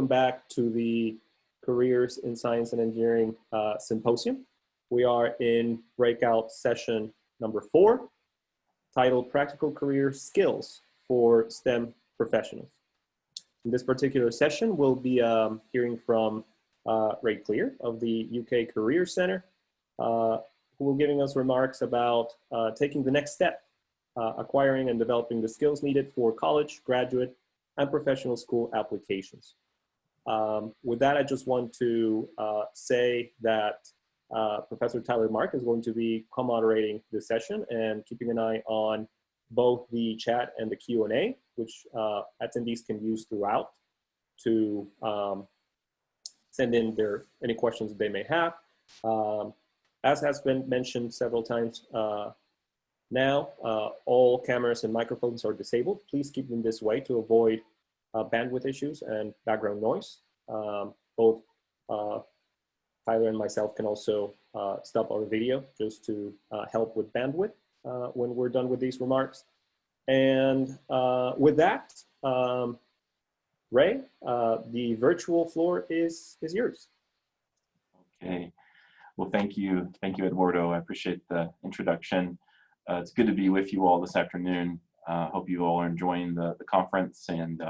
welcome back to the Careers in Science and Engineering Symposium. We are in breakout session number 4, titled Practical Career Skills for STEM Professionals. In this particular session, we'll be hearing from Clere of the UK Career Centre, who will be giving us remarks about taking the next step, acquiring and developing the skills needed for college, graduate, and professional school applications. With that, I just want to say that Professor Tyler Mark is going to be co-moderating this session and keeping an eye on both the chat and the Q&A, which attendees can use throughout to send in any questions that they may have. As has been mentioned several times now, all cameras and microphones are disabled. Please keep them this way to avoid bandwidth issues and background noise. Both Tyler and myself can also stop our video just to help with bandwidth when we're done with these remarks. And with that, Ray, the virtual floor is yours. Okay. Well, thank you, Eduardo. I appreciate the introduction. It's good to be with you all this afternoon. Hope you all are enjoying the conference, and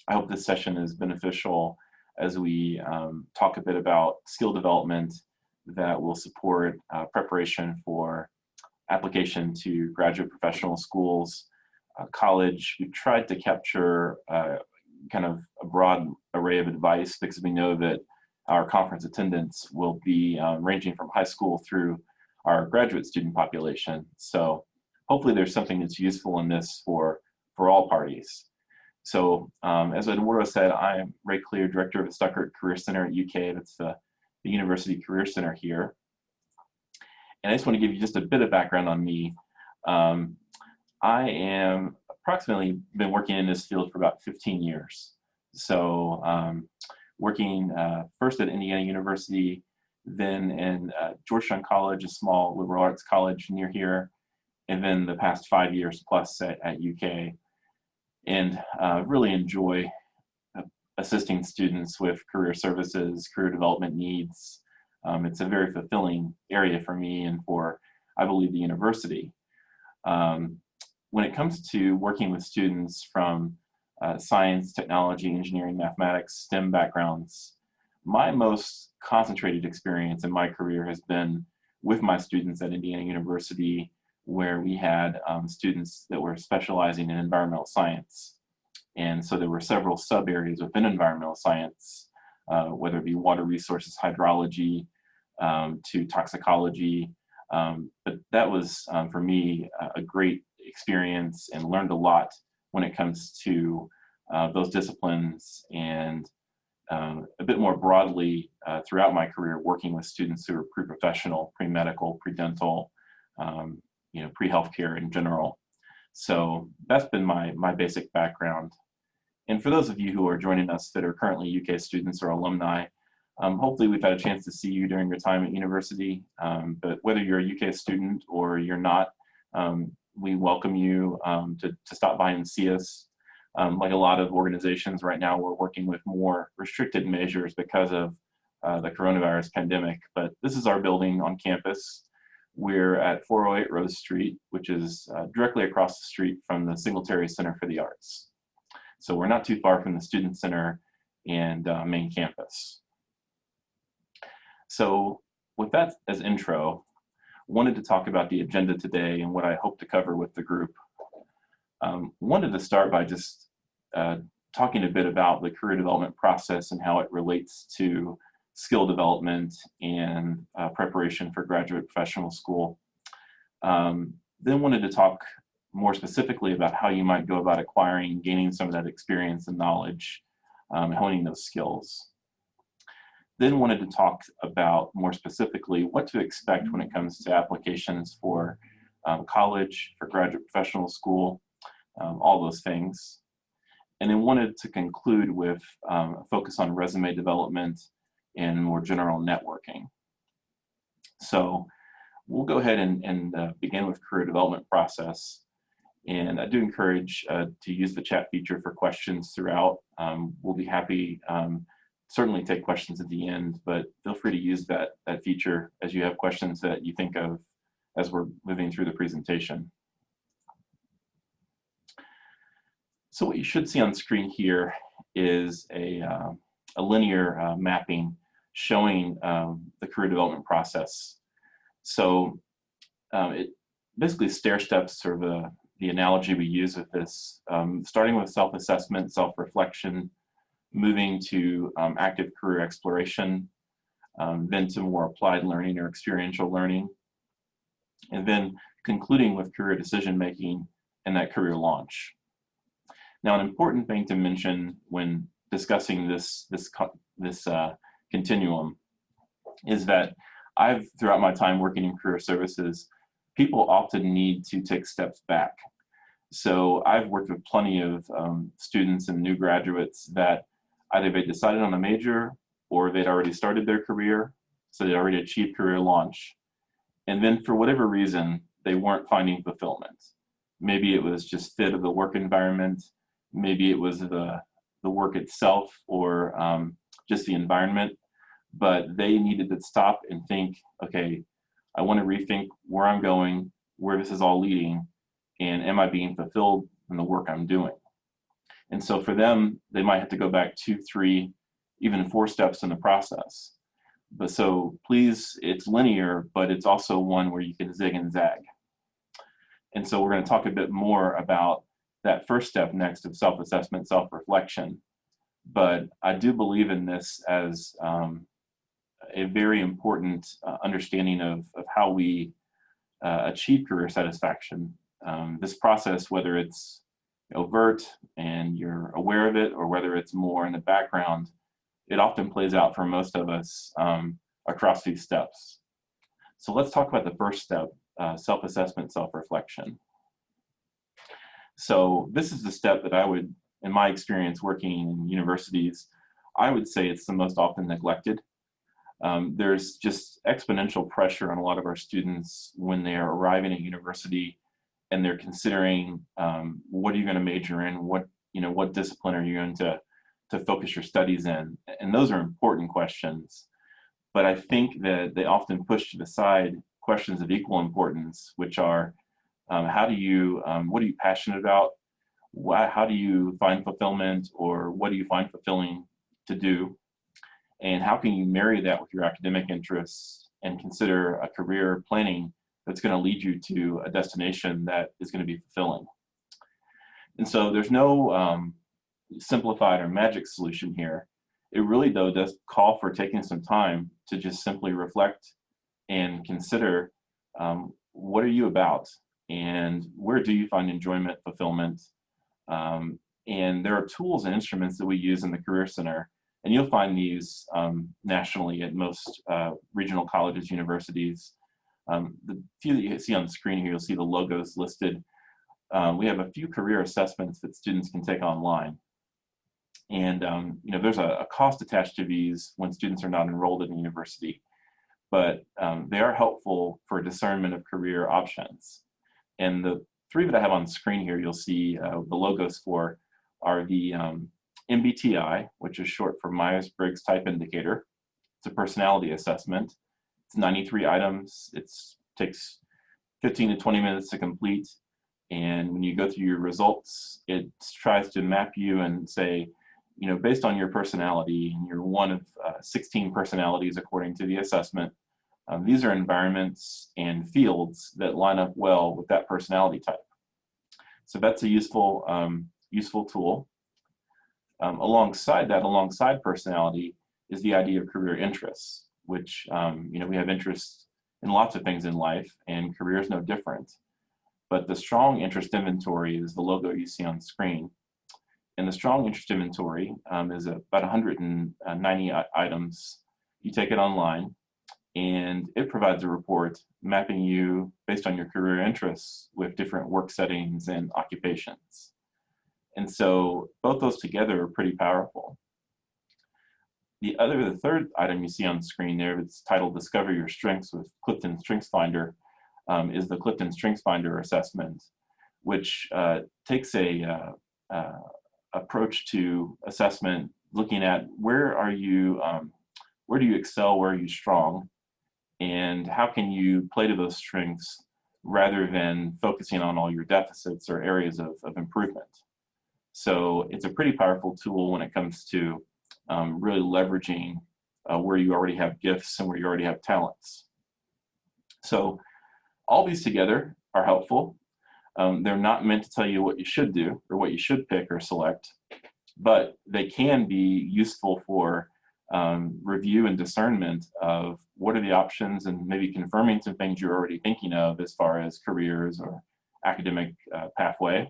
I hope this session is beneficial as we talk a bit about skill development that will support preparation for application to graduate professional schools, college. We've tried to capture kind of a broad array of advice because we know that our conference attendance will be ranging from high school through our graduate student population. So hopefully there's something that's useful in this for all parties. So as Eduardo said, I am Ray Clere, Director of the Stuttgart Career Center at UK. That's the University Career Center here. And I just want to give you just a bit of background on me. I am approximately been working in this field for about 15 years. So working first at Indiana University, then in Georgetown College, a small liberal arts college near here, and then the past 5 years plus at UK. And really enjoy assisting students with career services, career development needs. It's a very fulfilling area for me and for, I believe, the university. When it comes to working with students from science, technology, engineering, mathematics, STEM backgrounds, my most concentrated experience in my career has been with my students at Indiana University, where we had students that were specializing in environmental science. And so there were several sub areas within environmental science, whether it be water resources, hydrology, to toxicology. But that was, for me, a great experience, and learned a lot when it comes to those disciplines, and a bit more broadly throughout my career, working with students who are pre-professional, pre-medical, pre-dental, pre-healthcare in general. So that's been my basic background. And for those of you who are joining us that are currently UK students or alumni, hopefully we've had a chance to see you during your time at university. But whether you're a UK student or you're not, we welcome you to stop by and see us. Like a lot of organizations right now, we're working with more restricted measures because of the coronavirus pandemic. But this is our building on campus. We're at 408 Rose Street, which is directly across the street from the Singletary Center for the Arts. So we're not too far from the Student Center and main campus. So with that as intro, wanted to talk about the agenda today and what I hope to cover with the group. Wanted to start by just talking a bit about the career development process and how it relates to skill development and preparation for graduate professional school. Then wanted to talk more specifically about how you might go about acquiring and gaining some of that experience and knowledge, honing those skills. Then wanted to talk about more specifically what to expect when it comes to applications for college, for graduate professional school, all those things. And then wanted to conclude with a focus on resume development and more general networking. So we'll go ahead and begin with career development process. And I do encourage to use the chat feature for questions throughout. We'll be happy, certainly take questions at the end, but feel free to use that feature as you have questions that you think of as we're moving through the presentation. So what you should see on screen here is a linear mapping showing the career development process. So it basically stair steps sort of the analogy we use with this, starting with self-assessment, self-reflection, moving to active career exploration, then to more applied learning or experiential learning, and then concluding with career decision-making and that career launch. Now, an important thing to mention when discussing this continuum is that throughout my time working in career services, people often need to take steps back. So I've worked with plenty of students and new graduates that either they decided on a major or they'd already started their career, so they'd already achieved career launch. And then for whatever reason, they weren't finding fulfillment. Maybe it was just fit of the work environment, maybe it was the work itself, or just the environment, but they needed to stop and think, okay, I want to rethink where I'm going, where this is all leading, and am I being fulfilled in the work I'm doing? And so for them, they might have to go back 2, 3, even 4 steps in the process. But so please, it's linear, but it's also one where you can zig and zag. And so we're going to talk a bit more about that first step next of self-assessment, self-reflection. But I do believe in this as a very important understanding of how we achieve career satisfaction. This process, whether it's overt and you're aware of it, or whether it's more in the background, it often plays out for most of us across these steps. So let's talk about the first step, self-assessment, self-reflection. So this is the step that I would, in my experience working in universities, I would say it's the most often neglected. There's just exponential pressure on a lot of our students when they are arriving at university and they're considering what are you going to major in, what discipline are you going to focus your studies in, and those are important questions. But I think that they often push to the side questions of equal importance, which are what are you passionate about? How do you find fulfillment, or what do you find fulfilling to do? And how can you marry that with your academic interests and consider a career planning that's going to lead you to a destination that is going to be fulfilling? And so there's no simplified or magic solution here. It really, though, does call for taking some time to just simply reflect and consider what are you about, and where do you find enjoyment, fulfillment? And there are tools and instruments that we use in the Career Center, and you'll find these nationally at most regional colleges, universities. The few that you see on the screen here, you'll see the logos listed. We have a few career assessments that students can take online. And there's a cost attached to these when students are not enrolled in a university, but they are helpful for discernment of career options. And the 3 that I have on screen here, you'll see the logos for are the MBTI, which is short for Myers-Briggs Type Indicator. It's a personality assessment. It's 93 items. It takes 15 to 20 minutes to complete. And when you go through your results, it tries to map you and say, based on your personality, and you're one of 16 personalities according to the assessment, these are environments and fields that line up well with that personality type. So that's a useful tool. Alongside personality is the idea of career interests, which we have interests in lots of things in life, and career is no different. But the strong interest inventory is the logo you see on screen. And the strong interest inventory is about 190 items. You take it online, and it provides a report mapping you based on your career interests with different work settings and occupations. And so both those together are pretty powerful. The 3rd item you see on the screen there, it's titled Discover Your Strengths with Clifton StrengthsFinder, is the Clifton StrengthsFinder assessment, which takes a approach to assessment, looking at where do you excel, where are you strong, and how can you play to those strengths rather than focusing on all your deficits or areas of improvement. So it's a pretty powerful tool when it comes to really leveraging where you already have gifts and where you already have talents. So all these together are helpful. They're not meant to tell you what you should do or what you should pick or select, but they can be useful for review and discernment of what are the options, and maybe confirming some things you're already thinking of as far as careers or academic pathway.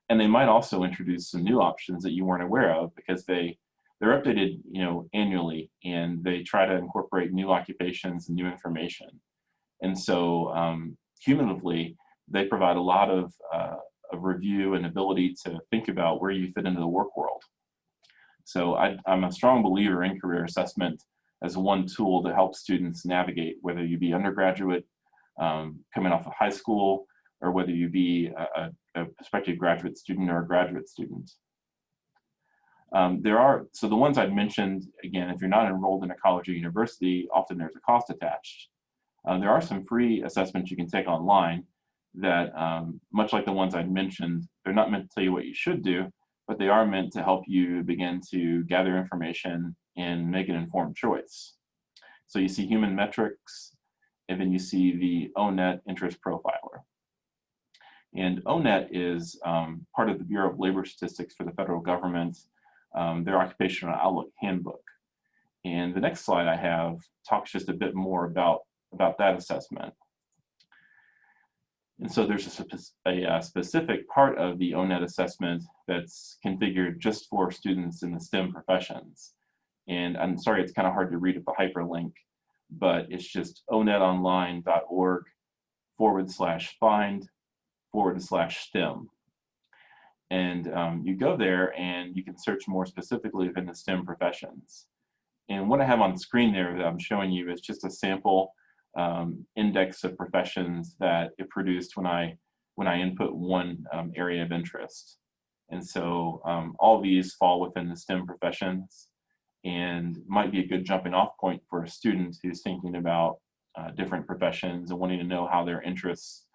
And they might also introduce some new options that you weren't aware of, because they're updated, annually, and they try to incorporate new occupations and new information. And so cumulatively, they provide a lot of review and ability to think about where you fit into the work world. So I'm a strong believer in career assessment as one tool to help students navigate, whether you be undergraduate, coming off of high school, or whether you be a prospective graduate student or a graduate student. So the ones I've mentioned, again, if you're not enrolled in a college or university, often there's a cost attached. There are some free assessments you can take online that, much like the ones I've mentioned, they're not meant to tell you what you should do, but they are meant to help you begin to gather information and make an informed choice. So you see human metrics, and then you see the ONET interest profiler. And ONET is part of the Bureau of Labor Statistics for the federal government, their occupational outlook handbook. And the next slide I have talks just a bit more about that assessment. And so there's a specific part of the ONET assessment that's configured just for students in the STEM professions. And I'm sorry, it's kind of hard to read with the hyperlink, but it's just onetonline.org/find/STEM. And you go there and you can search more specifically within the STEM professions. And what I have on screen there that I'm showing you is just a sample index of professions that it produced when I input one area of interest. And so all these fall within the STEM professions, and might be a good jumping off point for a student who's thinking about different professions and wanting to know how their interests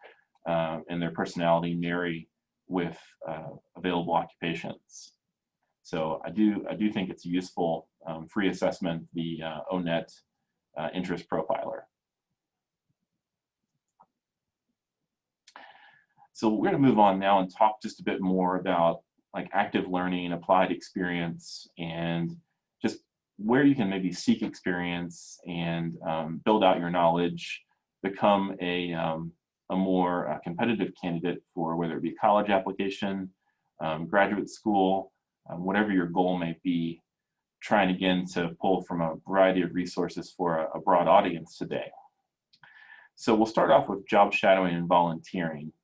and their personality marry with available occupations. So I do think it's a useful free assessment, the ONET interest profiler. So we're going to move on now and talk just a bit more about like active learning, applied experience, and just where you can maybe seek experience and build out your knowledge, become a more competitive candidate for whether it be college application, graduate school, whatever your goal may be, trying again to pull from a variety of resources for a broad audience today. So we'll start off with job shadowing and volunteering,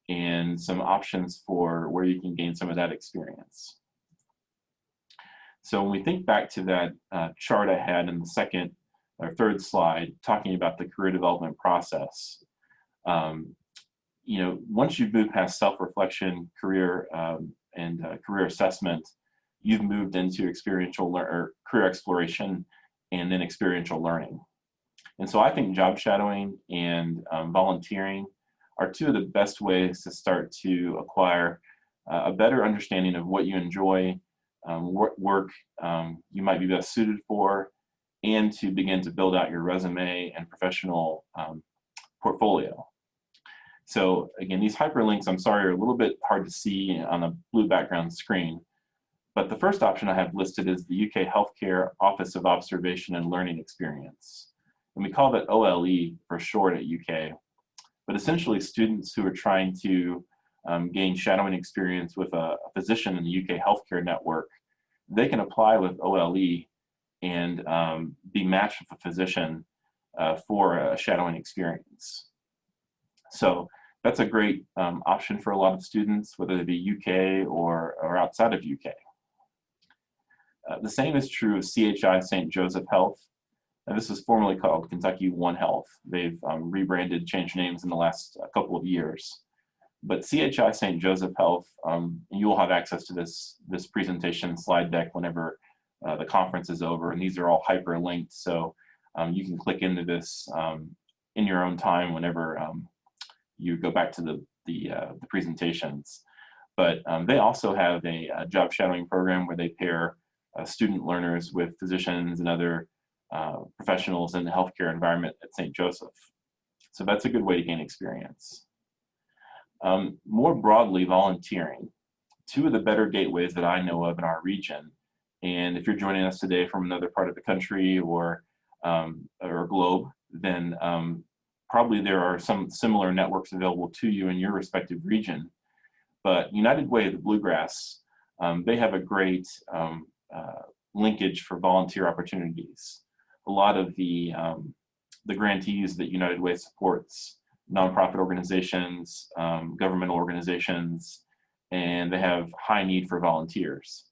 and some options for where you can gain some of that experience. So when we think back to that chart I had in the second or third slide, talking about the career development process, once you've moved past self-reflection, career and career assessment, you've moved into experiential or career exploration and then experiential learning. And so I think job shadowing and volunteering are two of the best ways to start to acquire a better understanding of what you enjoy, what work you might be best suited for, and to begin to build out your resume and professional portfolio. So again, these hyperlinks, I'm sorry, are a little bit hard to see on a blue background screen, but the first option I have listed is the UK Healthcare Office of Observation and Learning Experience. And we call that OLE for short at UK. But essentially, students who are trying to gain shadowing experience with a physician in the UK healthcare network, they can apply with OLE and be matched with a physician for a shadowing experience. So that's a great option for a lot of students, whether they be UK or outside of UK. The same is true of CHI St. Joseph Health. And this is formerly called Kentucky One Health. They've rebranded, changed names in the last couple of years. But CHI St. Joseph Health, you will have access to this presentation slide deck whenever the conference is over, and these are all hyperlinked, so you can click into this in your own time whenever you go back to the presentations. But they also have a job shadowing program where they pair student learners with physicians and other professionals in the healthcare environment at St. Joseph. So that's a good way to gain experience. More broadly, volunteering. Two of the better gateways that I know of in our region, and if you're joining us today from another part of the country or globe, then probably there are some similar networks available to you in your respective region. But United Way of the Bluegrass, they have a great linkage for volunteer opportunities. A lot of the grantees that United Way supports, nonprofit organizations, governmental organizations, and they have high need for volunteers.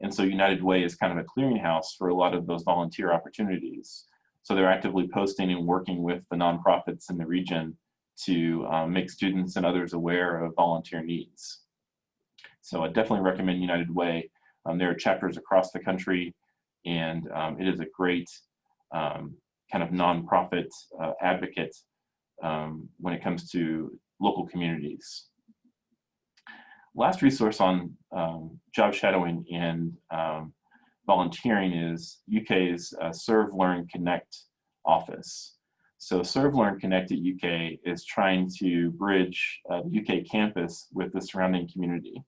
And so United Way is kind of a clearinghouse for a lot of those volunteer opportunities. So they're actively posting and working with the nonprofits in the region to make students and others aware of volunteer needs. So I definitely recommend United Way. There are chapters across the country, and it is a great kind of nonprofit advocate when it comes to local communities. Last resource on job shadowing and volunteering is UK's Serve, Learn, Connect office. So Serve, Learn, Connect at UK is trying to bridge the UK campus with the surrounding community.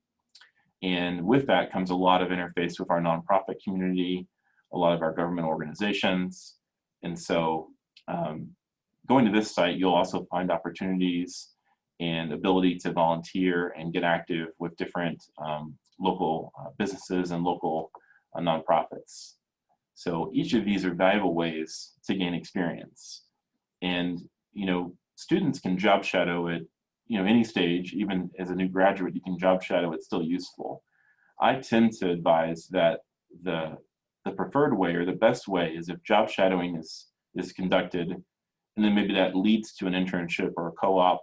And with that comes a lot of interface with our nonprofit community, a lot of our government organizations. And so going to this site, you'll also find opportunities and ability to volunteer and get active with different local businesses and local nonprofits. So each of these are valuable ways to gain experience. And students can job shadow at any stage. Even as a new graduate, you can job shadow. It's still useful. I tend to advise that the preferred way or the best way is if job shadowing is conducted, and then maybe that leads to an internship or a co-op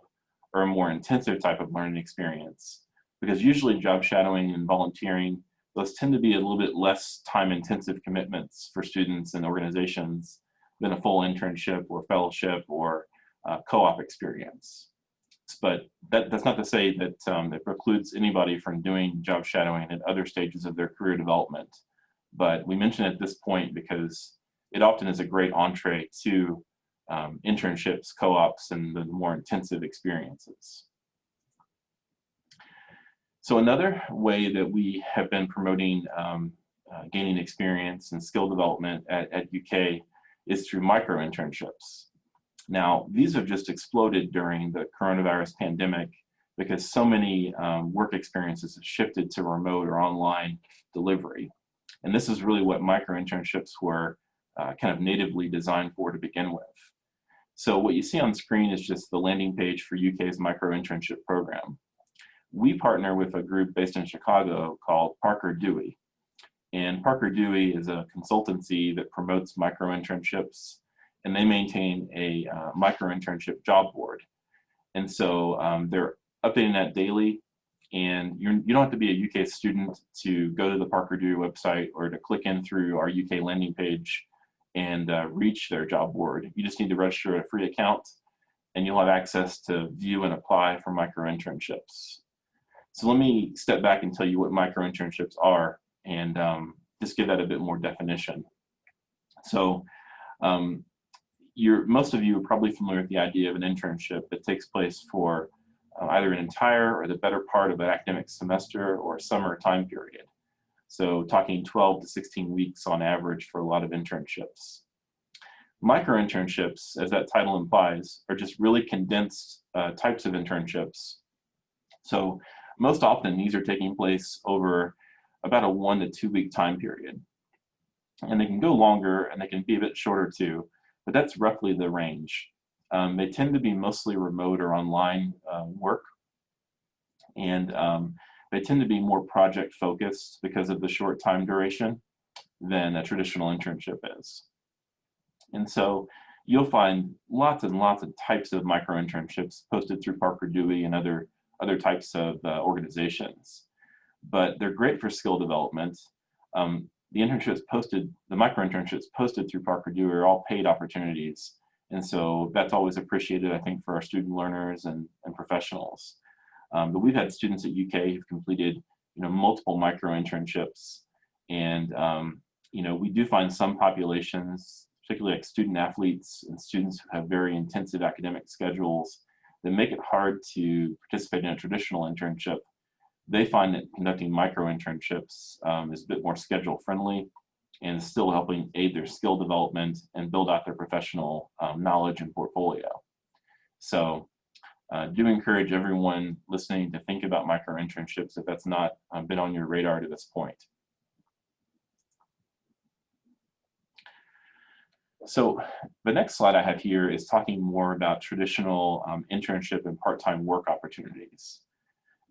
or a more intensive type of learning experience. Because usually job shadowing and volunteering, those tend to be a little bit less time-intensive commitments for students and organizations than a full internship or fellowship or co-op experience. But that's not to say that it precludes anybody from doing job shadowing at other stages of their career development. But we mention it at this point because it often is a great entree to internships, co-ops, and the more intensive experiences. So another way that we have been promoting gaining experience and skill development at UK is through micro internships. Now, these have just exploded during the coronavirus pandemic because so many work experiences have shifted to remote or online delivery. And this is really what micro internships were kind of natively designed for to begin with. So what you see on screen is just the landing page for UK's micro internship program. We partner with a group based in Chicago called Parker Dewey. And Parker Dewey is a consultancy that promotes micro internships, and they maintain a micro internship job board. And so they're updating that daily, and you don't have to be a UK student to go to the Parker Dewey website or to click in through our UK landing page and reach their job board. You just need to register a free account, and you'll have access to view and apply for micro internships. So let me step back and tell you what micro internships are and just give that a bit more definition. So most of you are probably familiar with the idea of an internship that takes place for either an entire or the better part of an academic semester or summer time period. So talking 12 to 16 weeks on average for a lot of internships. Micro internships, as that title implies, are just really condensed types of internships. So most often these are taking place over about a 1 to 2 week time period. And they can go longer and they can be a bit shorter too, but that's roughly the range. They tend to be mostly remote or online work. And they tend to be more project focused because of the short time duration than a traditional internship is. And so you'll find lots and lots of types of micro internships posted through Parker Dewey and other other types of organizations. But they're great for skill development. The internships posted, the micro internships posted through Parker Dewey are all paid opportunities. And so that's always appreciated, I think, for our student learners and professionals. But we've had students at UK who've completed, multiple micro internships. And, we do find some populations, particularly like student athletes and students who have very intensive academic schedules that make it hard to participate in a traditional internship. They find that conducting micro internships is a bit more schedule friendly and still helping aid their skill development and build out their professional knowledge and portfolio. So do encourage everyone listening to think about micro internships if that's not been on your radar to this point. So the next slide I have here is talking more about traditional internship and part-time work opportunities.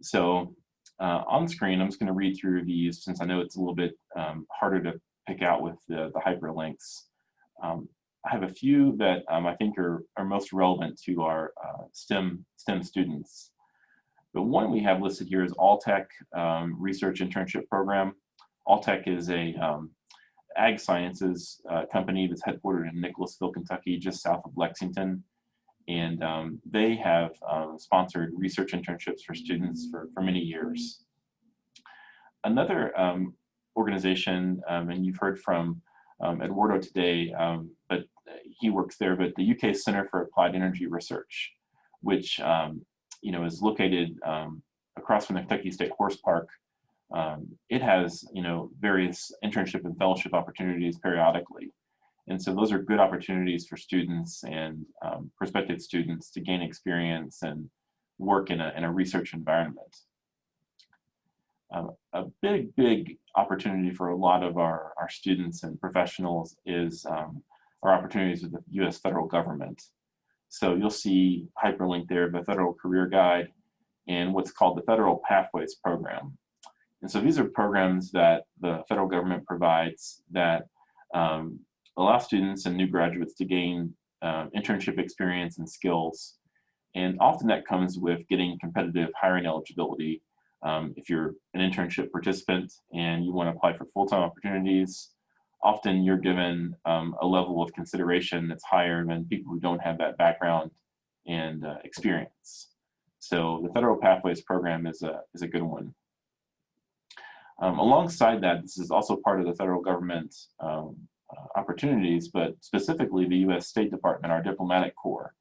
So on screen, I'm just going to read through these since I know it's a little bit harder to pick out with the hyperlinks. I have a few that I think are most relevant to our STEM students. But one we have listed here is Alltech Research Internship Program. Alltech is a ag sciences company that's headquartered in Nicholasville, Kentucky, just south of Lexington. And they have sponsored research internships for students for many years. Another organization, and you've heard from Eduardo today, but he works there, but the UK Center for Applied Energy Research, which is located across from the Kentucky State Horse Park. It has various internship and fellowship opportunities periodically. And so those are good opportunities for students and prospective students to gain experience and work in a research environment. A big opportunity for a lot of our students and professionals is our opportunities with the U.S. federal government. So you'll see hyperlink there, the Federal Career Guide and what's called the Federal Pathways Program. And so these are programs that the federal government provides that allow students and new graduates to gain internship experience and skills. And often that comes with getting competitive hiring eligibility. If you're an internship participant and you want to apply for full-time opportunities, often you're given a level of consideration that's higher than people who don't have that background and experience. So the Federal Pathways Program is a good one. Alongside that, this is also part of the federal government opportunities, but specifically the U.S. State Department, our diplomatic corps.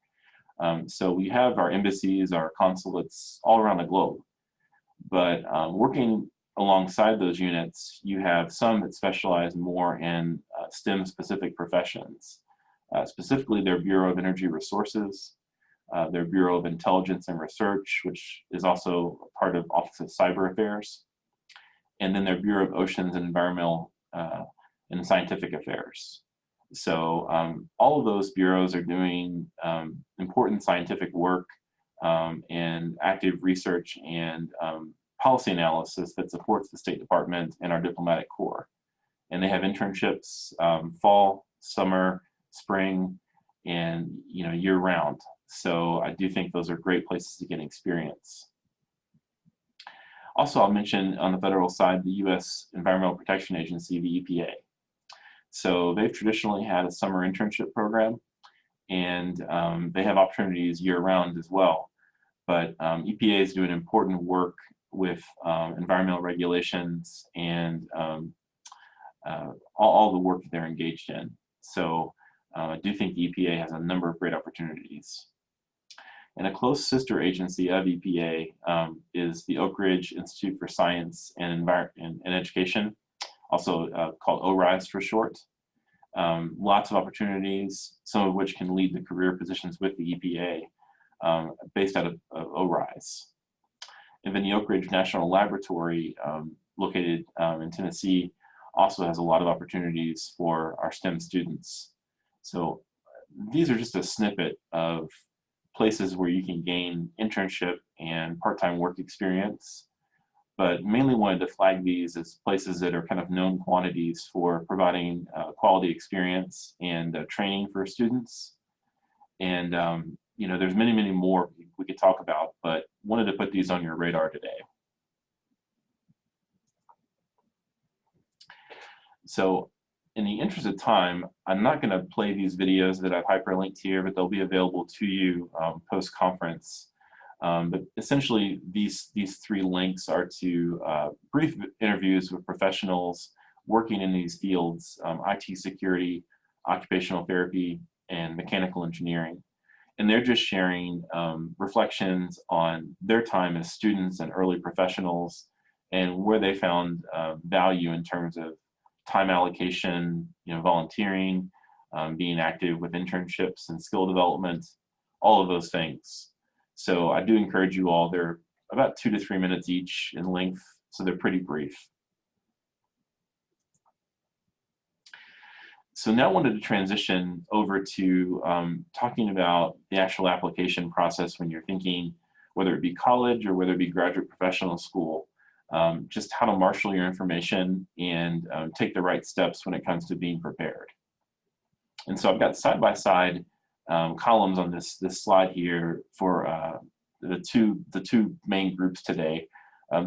So we have our embassies, our consulates all around the globe. But working alongside those units, you have some that specialize more in STEM-specific professions, specifically their Bureau of Energy Resources, their Bureau of Intelligence and Research, which is also part of Office of Cyber Affairs, and then their Bureau of Oceans and Environmental and Scientific Affairs. So all of those bureaus are doing important scientific work and active research and policy analysis that supports the State Department and our diplomatic corps. And they have internships fall, summer, spring, and year round. So I do think those are great places to get experience. Also, I'll mention on the federal side, the U.S. Environmental Protection Agency, the EPA. So they've traditionally had a summer internship program, and they have opportunities year-round as well. But EPA is doing important work with environmental regulations and all the work that they're engaged in. So I do think the EPA has a number of great opportunities. And a close sister agency of EPA is the Oak Ridge Institute for Science and Education, also called ORISE for short. Lots of opportunities, some of which can lead to career positions with the EPA based out of ORISE. And then the Oak Ridge National Laboratory, located in Tennessee, also has a lot of opportunities for our STEM students. So these are just a snippet of places where you can gain internship and part-time work experience, but mainly wanted to flag these as places that are kind of known quantities for providing quality experience and training for students. And there's many, many more we could talk about, but wanted to put these on your radar today. So in the interest of time, I'm not going to play these videos that I've hyperlinked here, but they'll be available to you post-conference. But essentially, these three links are to brief interviews with professionals working in these fields, IT security, occupational therapy, and mechanical engineering. And they're just sharing reflections on their time as students and early professionals, and where they found value in terms of time allocation, volunteering, being active with internships and skill development, all of those things. So I do encourage you all. They're about 2 to 3 minutes each in length, so they're pretty brief. So now I wanted to transition over to talking about the actual application process when you're thinking, whether it be college or whether it be graduate professional school, just how to marshal your information and take the right steps when it comes to being prepared. And so I've got side-by-side columns on this slide here for the two main groups today,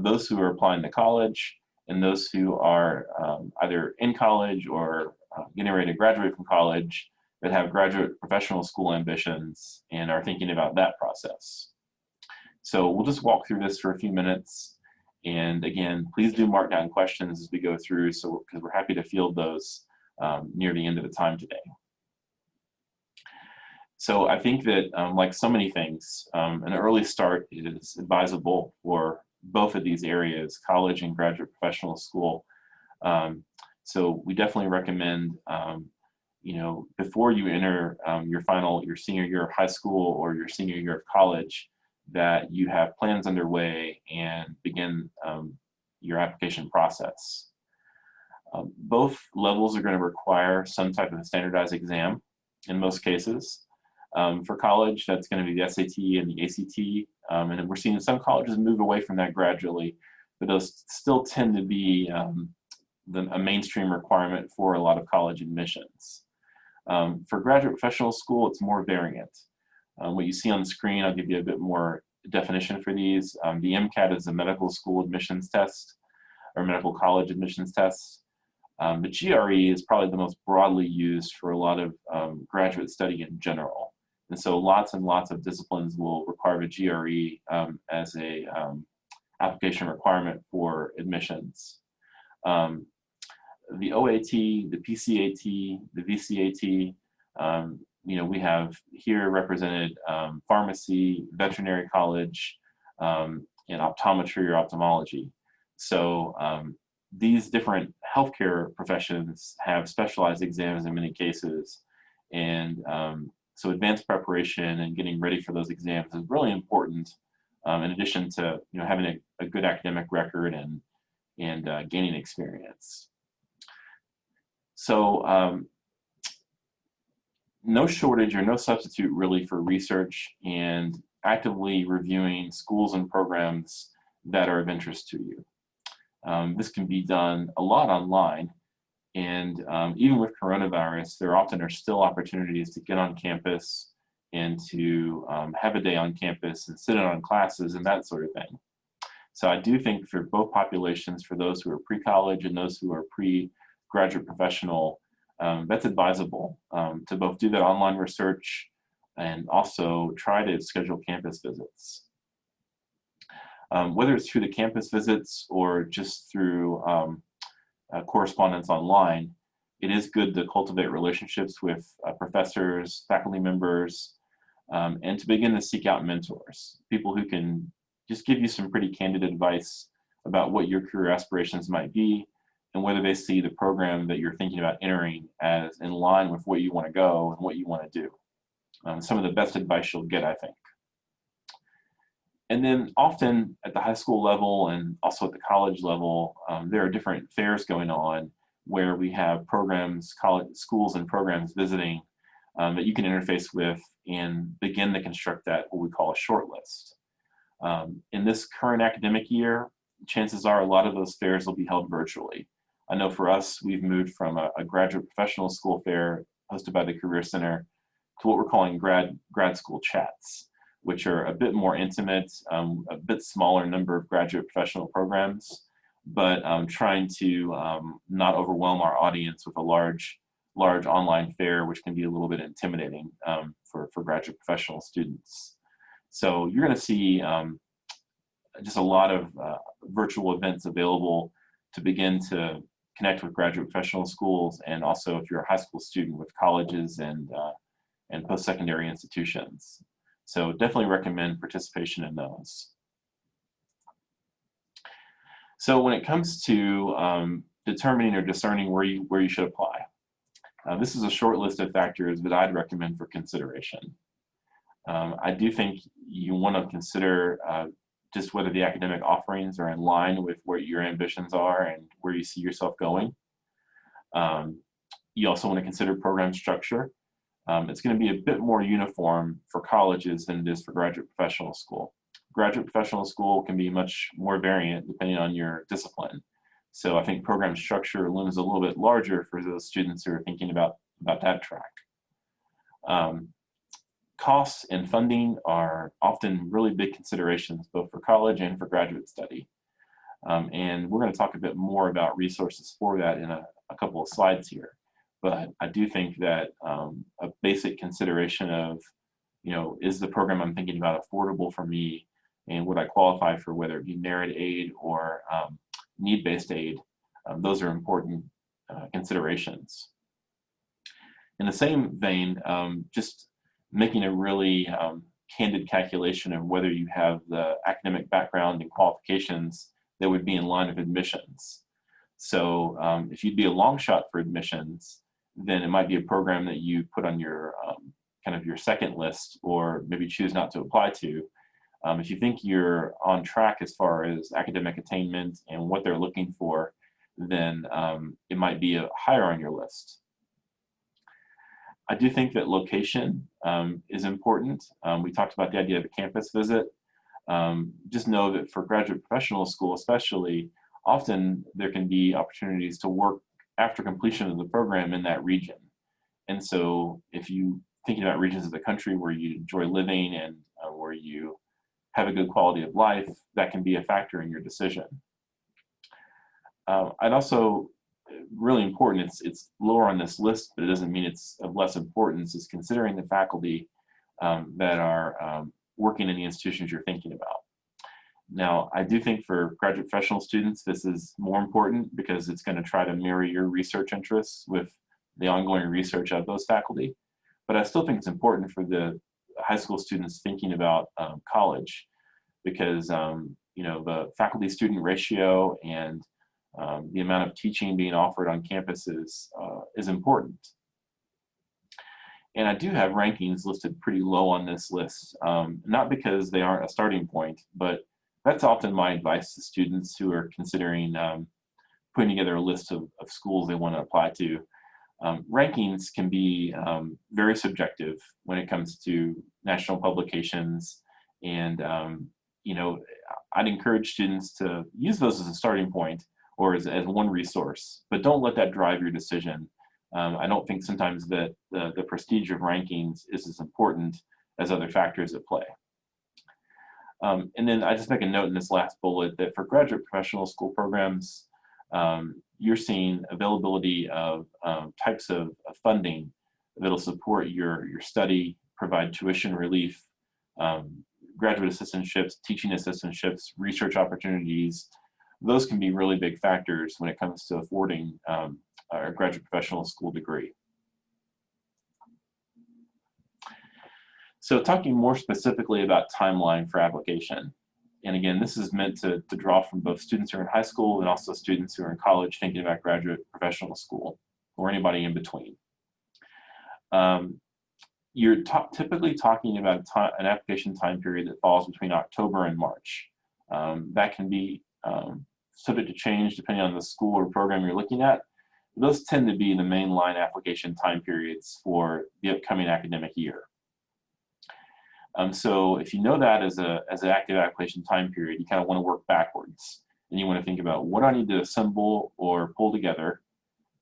those who are applying to college and those who are either in college or getting ready to graduate from college that have graduate professional school ambitions and are thinking about that process. So we'll just walk through this for a few minutes. And again, please do mark down questions as we go through, because we're happy to field those near the end of the time today. So I think that, like so many things, an early start is advisable for both of these areas, college and graduate professional school. So we definitely recommend, before you enter your senior year of high school or your senior year of college, that you have plans underway and begin your application process. Both levels are going to require some type of standardized exam in most cases. For college, that's going to be the SAT and the ACT, and we're seeing some colleges move away from that gradually, but those still tend to be a mainstream requirement for a lot of college admissions. For graduate professional school, it's more variant. What you see on the screen, I'll give you a bit more definition for these. The MCAT is a medical school admissions test, or medical college admissions test. The GRE is probably the most broadly used for a lot of graduate study in general. And so lots and lots of disciplines will require a GRE as a application requirement for admissions. The OAT, the PCAT, the VCAT, we have here represented pharmacy, veterinary college, and optometry or ophthalmology. So these different healthcare professions have specialized exams in many cases, and so advanced preparation and getting ready for those exams is really important, in addition to having a good academic record and gaining experience. So no shortage or no substitute really for research and actively reviewing schools and programs that are of interest to you. This can be done a lot online, and even with coronavirus, there often are still opportunities to get on campus and to have a day on campus and sit in on classes and that sort of thing. So I do think for both populations, for those who are pre-college and those who are pre-graduate professional, that's advisable to both do that online research and also try to schedule campus visits. Whether it's through the campus visits or just through correspondence online, it is good to cultivate relationships with professors, faculty members, and to begin to seek out mentors, people who can just give you some pretty candid advice about what your career aspirations might be and whether they see the program that you're thinking about entering as in line with what you want to go and what you want to do. Some of the best advice you'll get, I think. And then often at the high school level and also at the college level, there are different fairs going on where we have programs, college, schools and programs visiting that you can interface with and begin to construct that, what we call a short list. In this current academic year, chances are a lot of those fairs will be held virtually. I know for us, we've moved from a graduate professional school fair hosted by the Career Center to what we're calling grad school chats, which are a bit more intimate, a bit smaller number of graduate professional programs, but trying to not overwhelm our audience with a large online fair, which can be a little bit intimidating for graduate professional students. So you're going to see just a lot of virtual events available to begin to connect with graduate professional schools, and also if you're a high school student, with colleges and post-secondary institutions. So definitely recommend participation in those. So when it comes to determining or discerning where you should apply, this is a short list of factors that I'd recommend for consideration. I do think you want to consider just whether the academic offerings are in line with where your ambitions are and where you see yourself going. You also want to consider program structure. It's going to be a bit more uniform for colleges than it is for graduate professional school. Graduate professional school can be much more variant depending on your discipline. So I think program structure looms a little bit larger for those students who are thinking about that track. Costs and funding are often really big considerations, both for college and for graduate study. And we're going to talk a bit more about resources for that in a couple of slides here. But I do think that a basic consideration of, is the program I'm thinking about affordable for me, and would I qualify for whether it be merit aid or need-based aid? Those are important considerations. In the same vein, just making a really candid calculation of whether you have the academic background and qualifications that would be in line with admissions. So if you'd be a long shot for admissions, then it might be a program that you put on your kind of your second list, or maybe choose not to apply to. If you think you're on track as far as academic attainment and what they're looking for, then it might be higher on your list. I do think that location is important. We talked about the idea of a campus visit. Just know that for graduate professional school especially, often there can be opportunities to work after completion of the program in that region. And so if you thinking about regions of the country where you enjoy living and where you have a good quality of life, that can be a factor in your decision. I'd also, really important, it's lower on this list, but it doesn't mean it's of less importance, is considering the faculty that are working in the institutions you're thinking about. Now, I do think for graduate professional students, this is more important because it's going to try to mirror your research interests with the ongoing research of those faculty. But I still think it's important for the high school students thinking about college, because the faculty-student ratio and the amount of teaching being offered on campuses is important. And I do have rankings listed pretty low on this list, not because they aren't a starting point, but that's often my advice to students who are considering putting together a list of schools they want to apply to. Rankings can be very subjective when it comes to national publications, and I'd encourage students to use those as a starting point or as one resource, but don't let that drive your decision. I don't think sometimes that the prestige of rankings is as important as other factors at play. And then I just make a note in this last bullet that for graduate professional school programs, you're seeing availability of types of funding that'll support your study, provide tuition relief, graduate assistantships, teaching assistantships, research opportunities. Those can be really big factors when it comes to affording a graduate professional school degree. So talking more specifically about timeline for application. And again, this is meant to draw from both students who are in high school and also students who are in college thinking about graduate professional school, or anybody in between. You're typically talking about an application time period that falls between October and March. That can be subject to change depending on the school or program you're looking at. Those tend to be the mainline application time periods for the upcoming academic year. So if you know that as an active application time period, you kind of want to work backwards. And you want to think about what I need to assemble or pull together,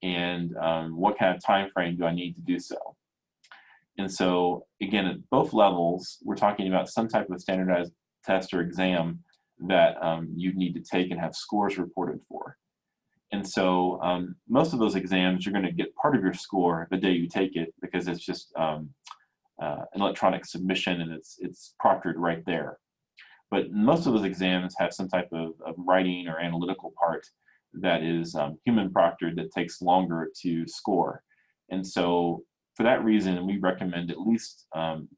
and what kind of time frame do I need to do so. And so again, at both levels, we're talking about some type of standardized test or exam that you need to take and have scores reported for. And so most of those exams, you're going to get part of your score the day you take it, because it's just an electronic submission and it's proctored right there. But most of those exams have some type of writing or analytical part that is human proctored that takes longer to score. And so for that reason, we recommend at least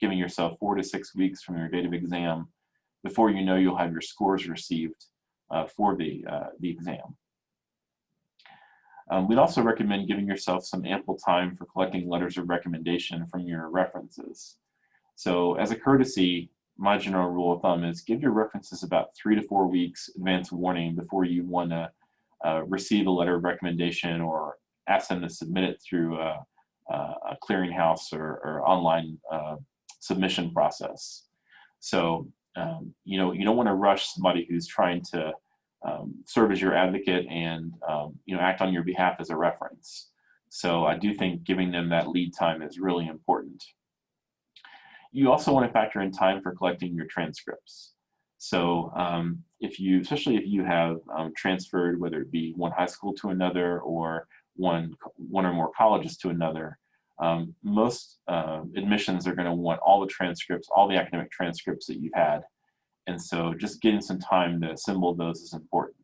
giving yourself 4 to 6 weeks from your date of exam before you know you'll have your scores received for the exam. We'd also recommend giving yourself some ample time for collecting letters of recommendation from your references. So as a courtesy, my general rule of thumb is give your references about 3 to 4 weeks advance warning before you want to receive a letter of recommendation or ask them to submit it through a clearinghouse or online submission process. So you don't want to rush somebody who's trying to serve as your advocate and act on your behalf as a reference. So I do think giving them that lead time is really important. You also want to factor in time for collecting your transcripts. So especially if you have transferred, whether it be one high school to another or one or more colleges to another, most admissions are going to want all the transcripts, all the academic transcripts that you've had. And so just getting some time to assemble those is important.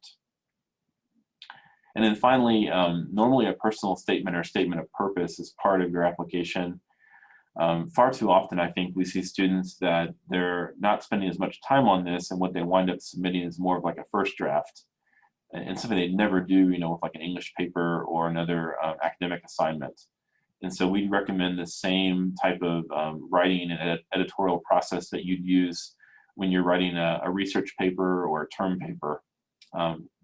And then finally, normally a personal statement or statement of purpose is part of your application. Far too often, I think we see students that they're not spending as much time on this, and what they wind up submitting is more of like a first draft and something they'd never do, with like an English paper or another academic assignment. And so we recommend the same type of writing and editorial process that you'd use when you're writing a research paper or a term paper.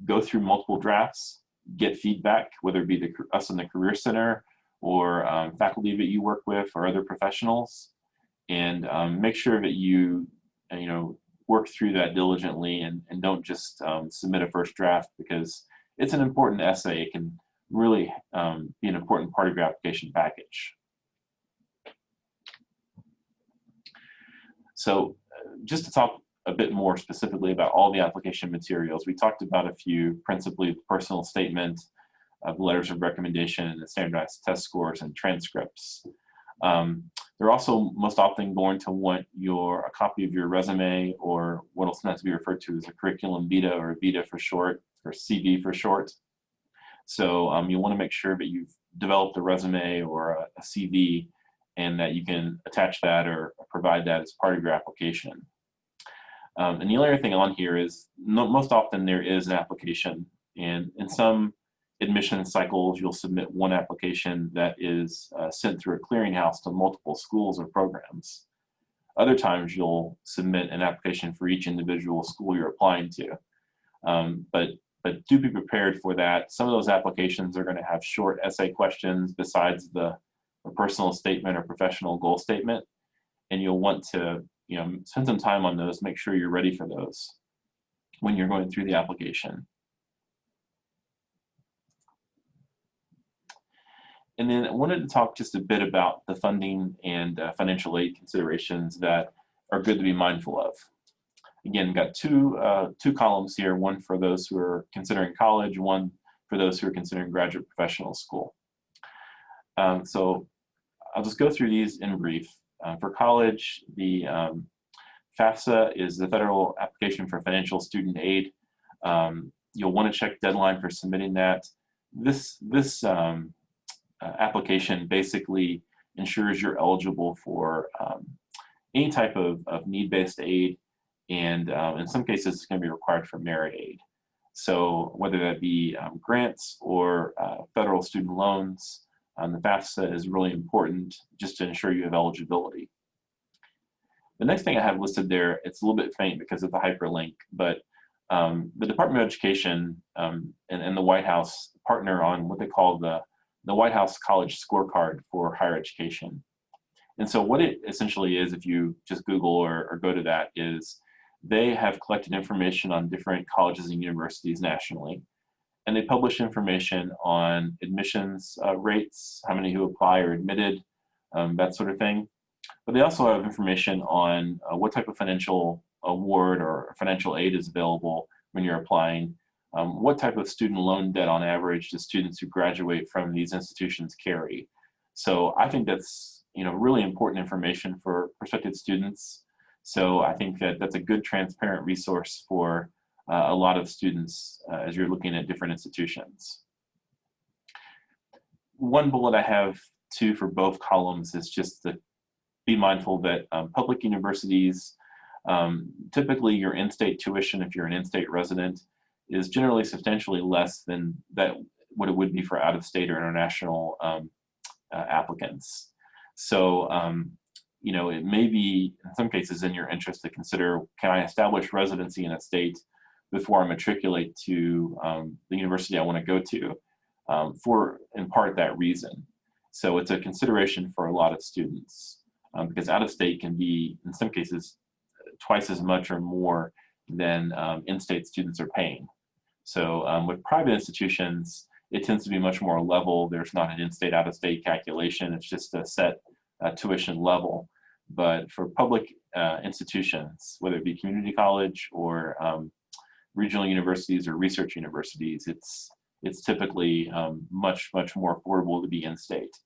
Go through multiple drafts, get feedback, whether it be us in the Career Center or faculty that you work with or other professionals, and make sure that you work through that diligently and don't just submit a first draft, because it's an important essay. It can really be an important part of your application package. So just to talk a bit more specifically about all the application materials, we talked about a few, principally the personal statement, the letters of recommendation, the standardized test scores, and transcripts. They're also most often going to want a copy of your resume, or what will sometimes be referred to as a curriculum vitae, or vitae for short, or CV for short. So you want to make sure that you've developed a resume or a CV, and that you can attach that or provide that as part of your application. And the only other thing on here is most often there is an application, and in some admission cycles, you'll submit one application that is sent through a clearinghouse to multiple schools or programs. Other times you'll submit an application for each individual school you're applying to. But do be prepared for that. Some of those applications are going to have short essay questions besides the personal statement or professional goal statement, and you'll want to spend some time on those, make sure you're ready for those when you're going through the application. And then I wanted to talk just a bit about the funding and financial aid considerations that are good to be mindful of. Again, we've got two columns here, one for those who are considering college, one for those who are considering graduate professional school. So I'll just go through these in brief. For college, the FAFSA is the Federal Application for Financial Student Aid. You'll want to check deadline for submitting that. This application basically ensures you're eligible for any type of need-based aid, and in some cases it's going to be required for merit aid. So whether that be grants or federal student loans, the FAFSA is really important just to ensure you have eligibility. The next thing I have listed there, it's a little bit faint because of the hyperlink, but the Department of Education and the White House partner on what they call the White House College Scorecard for higher education. And so what it essentially is, if you just Google or go to that, is they have collected information on different colleges and universities nationally, and they publish information on admissions rates, how many who apply or admitted, that sort of thing. But they also have information on what type of financial award or financial aid is available when you're applying. What type of student loan debt on average do students who graduate from these institutions carry? So I think that's really important information for prospective students. So I think that that's a good transparent resource for a lot of students as you're looking at different institutions. One bullet I have too for both columns is just to be mindful that public universities, typically your in-state tuition, if you're an in-state resident, is generally substantially less than what it would be for out-of-state or international applicants. So, it may be, in some cases, in your interest to consider, can I establish residency in a state before I matriculate to the university I want to go to, for, in part, that reason. So it's a consideration for a lot of students, because out-of-state can be, in some cases, twice as much or more than in-state students are paying. So with private institutions, it tends to be much more level. There's not an in-state, out-of-state calculation. It's just a set tuition level. But for public institutions, whether it be community college or regional universities or research universities, it's typically much more affordable to be in-state.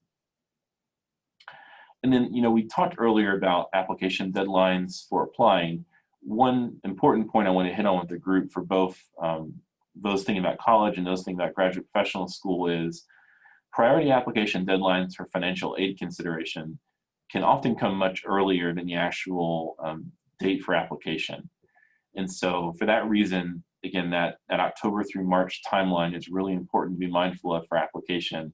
And then, we talked earlier about application deadlines for applying. One important point I want to hit on with the group for both those thinking about college and those thinking about graduate professional school is priority application deadlines for financial aid consideration can often come much earlier than the actual date for application. And so for that reason, again, that October through March timeline is really important to be mindful of for application,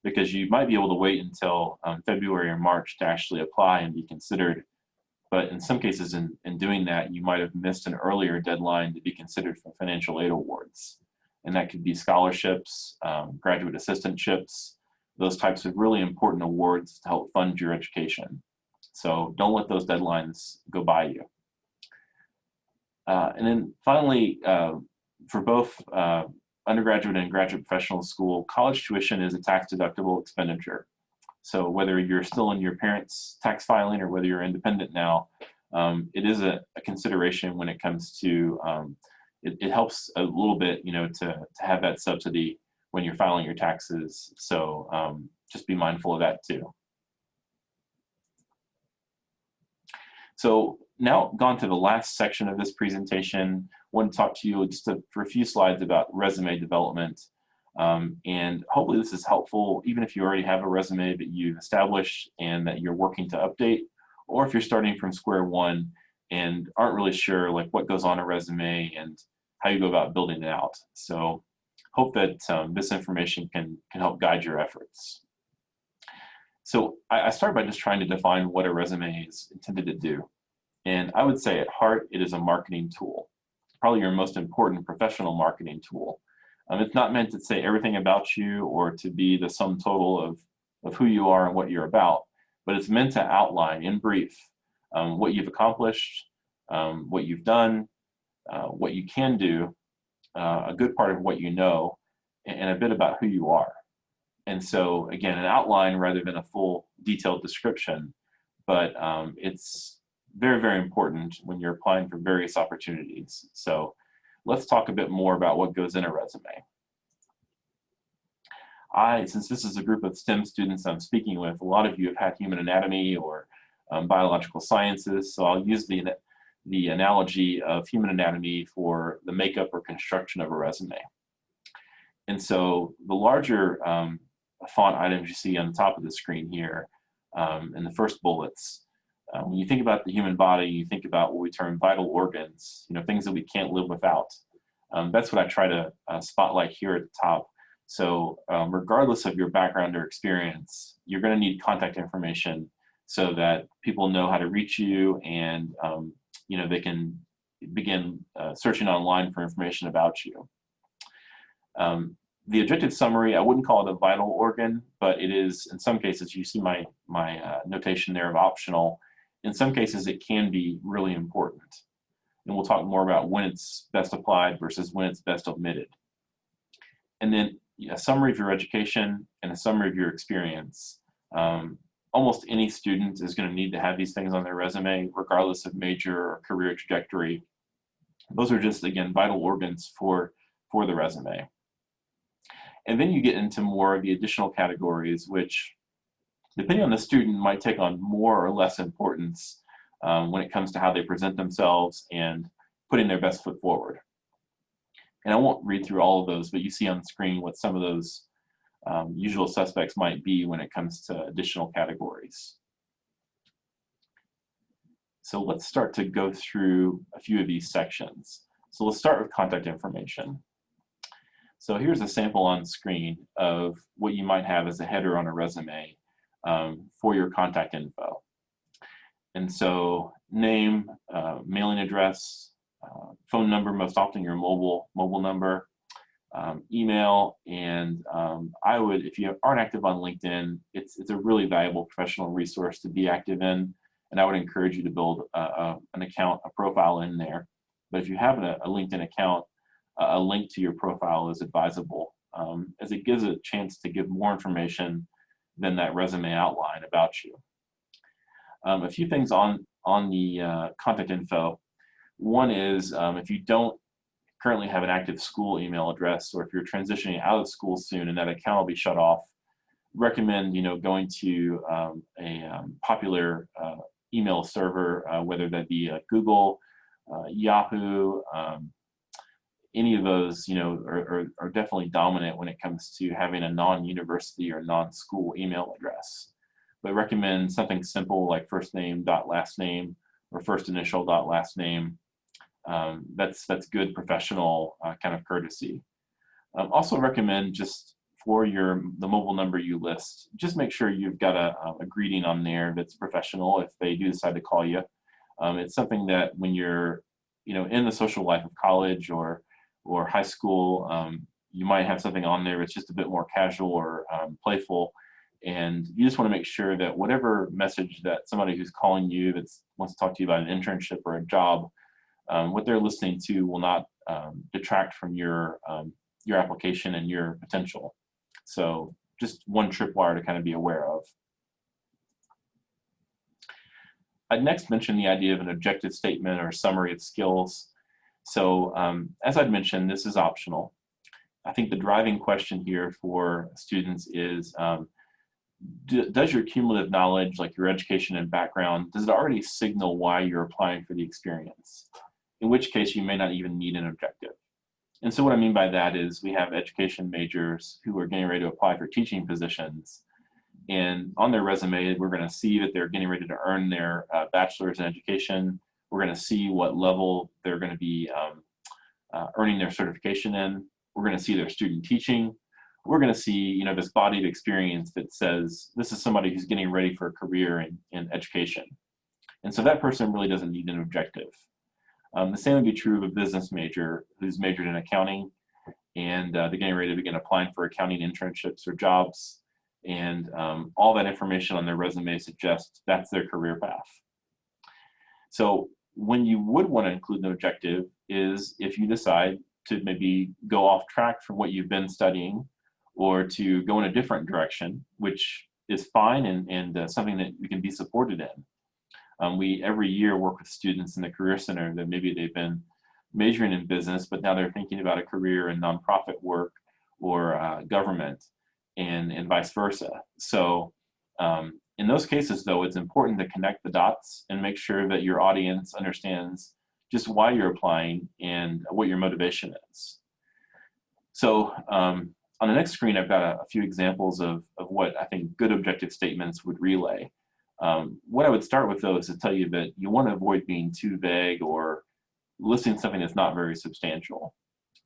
because you might be able to wait until February or March to actually apply and be considered. But in some cases, in doing that, you might have missed an earlier deadline to be considered for financial aid awards. And that could be scholarships, graduate assistantships, those types of really important awards to help fund your education. So don't let those deadlines go by you. And then finally, for both undergraduate and graduate professional school, college tuition is a tax-deductible expenditure. So whether you're still in your parents' tax filing or whether you're independent now, it is a consideration when it comes to, it helps a little bit, to have that subsidy when you're filing your taxes. So just be mindful of that too. So now gone to the last section of this presentation, I want to talk to you just for a few slides about resume development. And hopefully this is helpful, even if you already have a resume that you've established and that you're working to update, or if you're starting from square one and aren't really sure like what goes on a resume and how you go about building it out. So hope that this information can help guide your efforts. So I start by just trying to define what a resume is intended to do. And I would say at heart, it is a marketing tool, probably your most important professional marketing tool. It's not meant to say everything about you or to be the sum total of who you are and what you're about, but it's meant to outline in brief what you've accomplished, what you've done, what you can do, a good part of what you know, and a bit about who you are. And so again, an outline rather than a full detailed description, but it's very important when you're applying for various opportunities. So let's talk a bit more about what goes in a resume. Since this is a group of STEM students I'm speaking with, a lot of you have had human anatomy or biological sciences, so I'll use the analogy of human anatomy for the makeup or construction of a resume. And so the larger font items you see on the top of the screen here in the first bullets, when you think about the human body, you think about what we term vital organs, things that we can't live without. That's what I try to spotlight here at the top. So regardless of your background or experience, you're going to need contact information so that people know how to reach you and they can begin searching online for information about you. The objective summary, I wouldn't call it a vital organ, but it is, in some cases, you see my notation there of optional. In some cases, it can be really important. And we'll talk more about when it's best applied versus when it's best omitted. And then a summary of your education and a summary of your experience. almost any student is going to need to have these things on their resume, regardless of major or career trajectory. Those are just, again, vital organs for the resume. And then you get into more of the additional categories, which, depending on the student, might take on more or less importance when it comes to how they present themselves and putting their best foot forward. And I won't read through all of those, but you see on the screen what some of those usual suspects might be when it comes to additional categories. So let's start to go through a few of these sections. So let's start with contact information. So here's a sample on screen of what you might have as a header on a resume for your contact info. And so name, mailing address, phone number, most often your mobile number, email, and I would, if you aren't active on LinkedIn, it's a really valuable professional resource to be active in, and I would encourage you to build an account, a profile in there. But if you have a LinkedIn account, a link to your profile is advisable, as it gives a chance to give more information than that resume outline about you. A few things on the contact info. One is if you don't currently have an active school email address, or if you're transitioning out of school soon and that account will be shut off, recommend going to a popular email server, whether that be Google, Yahoo, any of those are definitely dominant when it comes to having a non-university or non-school email address. But recommend something simple like first name dot last name or first initial dot last name. That's good professional kind of courtesy. Also recommend, just for the mobile number you list, just make sure you've got a greeting on there that's professional if they do decide to call you. It's something that when you're in the social life of college or high school, you might have something on there that's just a bit more casual or playful, and you just want to make sure that whatever message that somebody who's calling you that wants to talk to you about an internship or a job, what they're listening to will not detract from your application and your potential. So just one tripwire to kind of be aware of. I'd next mention the idea of an objective statement or summary of skills. So as I'd mentioned, this is optional. I think the driving question here for students is, does your cumulative knowledge, like your education and background, does it already signal why you're applying for the experience? In which case you may not even need an objective. And so what I mean by that is we have education majors who are getting ready to apply for teaching positions, and on their resume we're going to see that they're getting ready to earn their bachelor's in education. We're going to see what level they're going to be earning their certification in. We're going to see their student teaching. We're going to see this body of experience that says this is somebody who's getting ready for a career in education. And so that person really doesn't need an objective. The same would be true of a business major who's majored in accounting, and they're getting ready to begin applying for accounting internships or jobs, and all that information on their resume suggests that's their career path. So when you would want to include an objective is if you decide to maybe go off track from what you've been studying, or to go in a different direction, which is fine and something that we can be supported in. We every year work with students in the Career Center that maybe they've been majoring in business, but now they're thinking about a career in nonprofit work or government, and vice versa. So in those cases, though, it's important to connect the dots and make sure that your audience understands just why you're applying and what your motivation is. So on the next screen, I've got a few examples of what I think good objective statements would relay. What I would start with, though, is to tell you that you want to avoid being too vague or listing something that's not very substantial.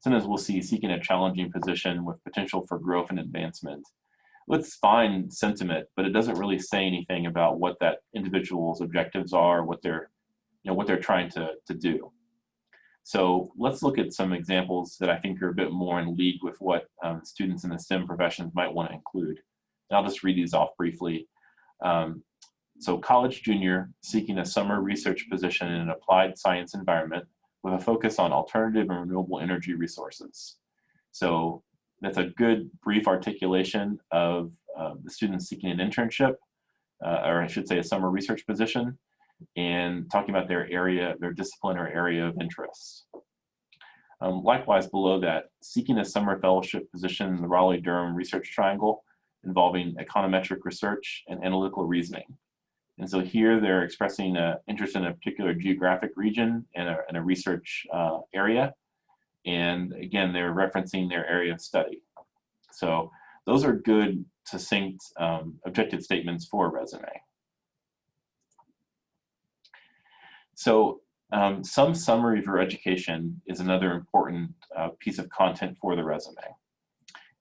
Sometimes we'll see seeking a challenging position with potential for growth and advancement. It's fine sentiment, but it doesn't really say anything about what that individual's objectives are, what they're trying to do. So let's look at some examples that I think are a bit more in league with what students in the STEM professions might want to include. And I'll just read these off briefly. So college junior seeking a summer research position in an applied science environment with a focus on alternative and renewable energy resources. So that's a good brief articulation of the student seeking an internship. or I should say a summer research position, and talking about their area, their discipline or area of interest. Likewise, below that, seeking a summer fellowship position in the Raleigh-Durham Research Triangle involving econometric research and analytical reasoning. And so here they're expressing an interest in a particular geographic region and a research area. And again, they're referencing their area of study. So those are good, succinct, objective statements for a resume. So some summary of your education is another important piece of content for the resume.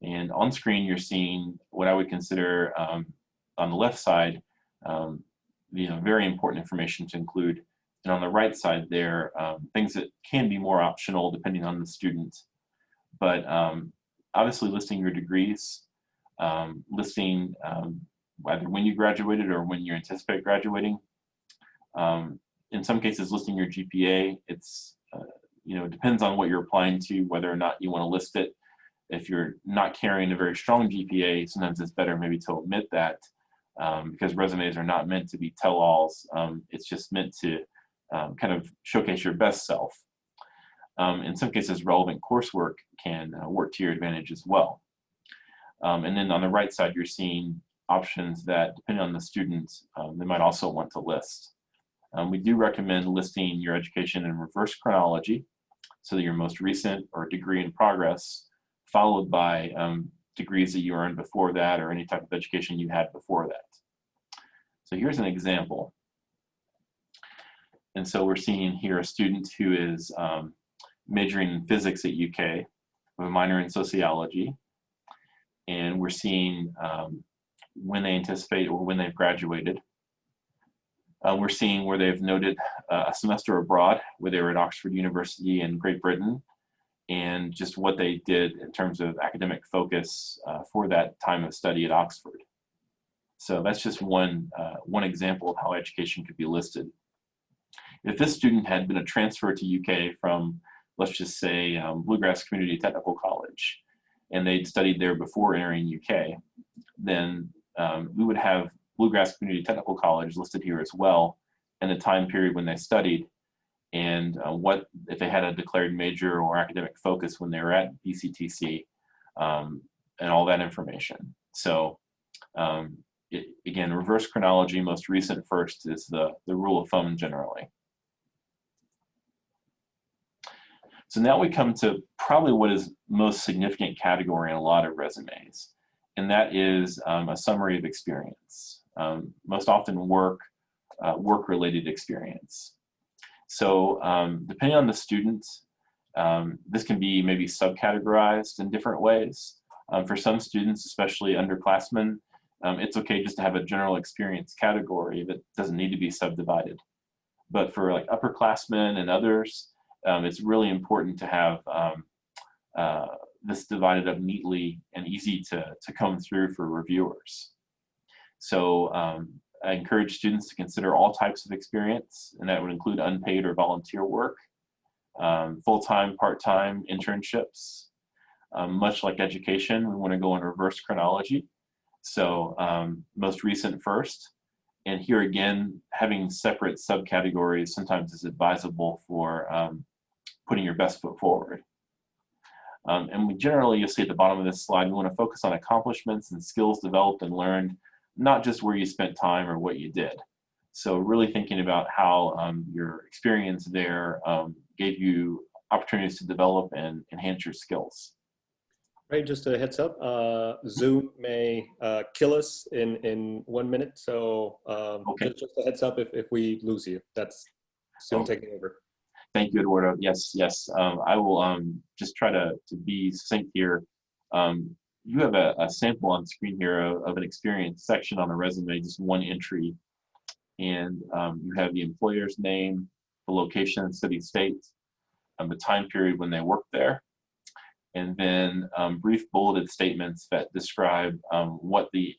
And on screen, you're seeing what I would consider on the left side, very important information to include. And on the right side there, things that can be more optional depending on the student. But obviously listing your degrees, listing either when you graduated or when you anticipate graduating. In some cases, listing your GPA, it's, it depends on what you're applying to, whether or not you want to list it. If you're not carrying a very strong GPA, sometimes it's better maybe to omit that because resumes are not meant to be tell-alls. It's just meant to kind of showcase your best self. In some cases, relevant coursework can work to your advantage as well. And then on the right side, you're seeing options that, depending on the student, they might also want to list. We do recommend listing your education in reverse chronology, so that your most recent or degree in progress, followed by degrees that you earned before that or any type of education you had before that. So here's an example. And so we're seeing here a student who is majoring in physics at UK with a minor in sociology. And we're seeing when they anticipate or when they've graduated. We're seeing where they've noted a semester abroad, where they were at Oxford University in Great Britain, and just what they did in terms of academic focus for that time of study at Oxford. So that's just one example of how education could be listed. If this student had been a transfer to UK from, let's just say, Bluegrass Community Technical College, and they'd studied there before entering UK, then we would have Bluegrass Community Technical College listed here as well, and the time period when they studied, and what if they had a declared major or academic focus when they were at BCTC, and all that information. So again, reverse chronology, most recent first is the rule of thumb generally. So now we come to probably what is most significant category in a lot of resumes, and that is a summary of experience. Most often work-related experience. So depending on the student, this can be maybe subcategorized in different ways. For some students, especially underclassmen, it's okay just to have a general experience category that doesn't need to be subdivided. But for like upperclassmen and others, it's really important to have this divided up neatly and easy to come through for reviewers. So I encourage students to consider all types of experience, and that would include unpaid or volunteer work, full-time, part-time internships. Much like education, we want to go in reverse chronology. So most recent first. And here again, having separate subcategories sometimes is advisable for putting your best foot forward. And we generally, you'll see at the bottom of this slide, we want to focus on accomplishments and skills developed and learned, not just where you spent time or what you did. So really thinking about how your experience there gave you opportunities to develop and enhance your skills. Right, just a heads up, Zoom may kill us in 1 minute. So okay. just a heads up if we lose you. That's Zoom taking over. Thank you, Eduardo. Yes. I will just try to be succinct here. You have a sample on screen here of an experience section on a resume, just one entry. And you have the employer's name, the location, study state, the time period when they worked there, and then brief bulleted statements that describe what the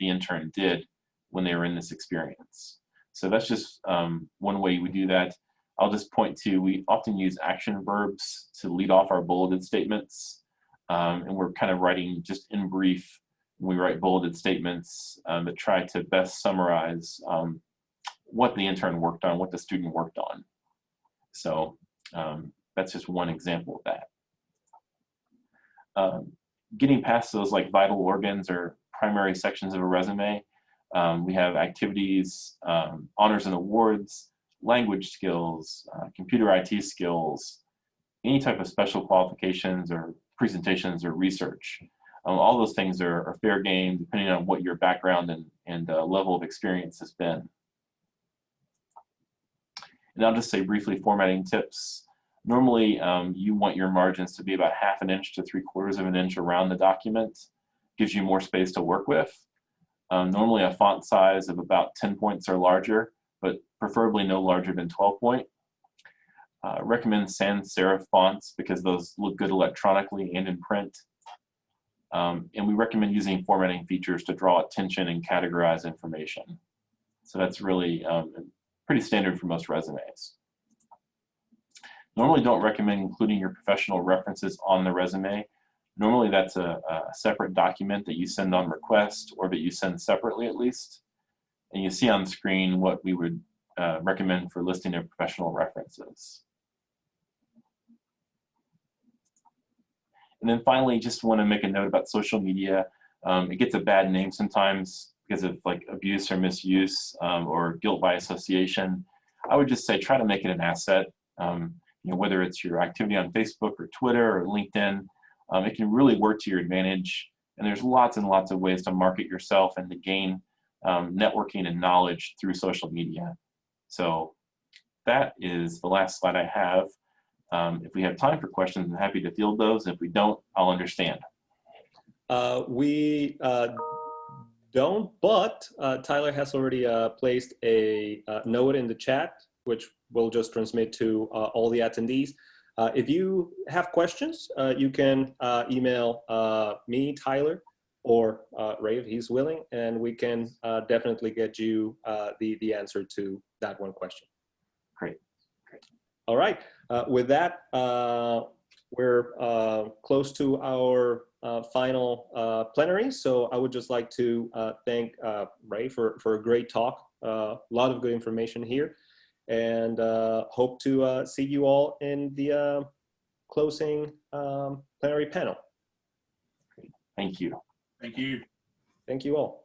intern did when they were in this experience. So that's just one way we do that. I'll just point to, we often use action verbs to lead off our bulleted statements. And we're kind of writing just in brief We write bulleted statements that try to best summarize what the intern worked on, what the student worked on. So that's just one example of that. Getting past those like vital organs or primary sections of a resume, we have activities, honors and awards, language skills, computer IT skills, any type of special qualifications or presentations or research. All those things are fair game depending on what your background and level of experience has been. And I'll just say briefly formatting tips. Normally, you want your margins to be about 1/2 inch to 3/4 of an inch around the document. Gives you more space to work with. Normally a font size of about 10 points or larger, but preferably no larger than 12 point. Recommend sans serif fonts because those look good electronically and in print. And we recommend using formatting features to draw attention and categorize information. So that's really pretty standard for most resumes. Normally don't recommend including your professional references on the resume. Normally that's a separate document that you send on request or that you send separately at least. And you see on screen what we would recommend for listing of professional references. And then finally, just want to make a note about social media. It gets a bad name sometimes because of like abuse or misuse or guilt by association. I would just say try to make it an asset. Whether it's your activity on Facebook or Twitter or LinkedIn, it can really work to your advantage. And there's lots and lots of ways to market yourself and to gain networking and knowledge through social media. So that is the last slide I have. If we have time for questions, I'm happy to field those. If we don't, I'll understand. We don't, but Tyler has already placed a note in the chat, which we'll just transmit to all the attendees. If you have questions, you can email me, Tyler, or Ray if he's willing, and we can definitely get you the answer to that one question. Great. All right. With that, we're close to our final plenary. So I would just like to thank Ray for a great talk. A lot of good information here, and hope to see you all in the closing plenary panel. Thank you. Thank you. Thank you all.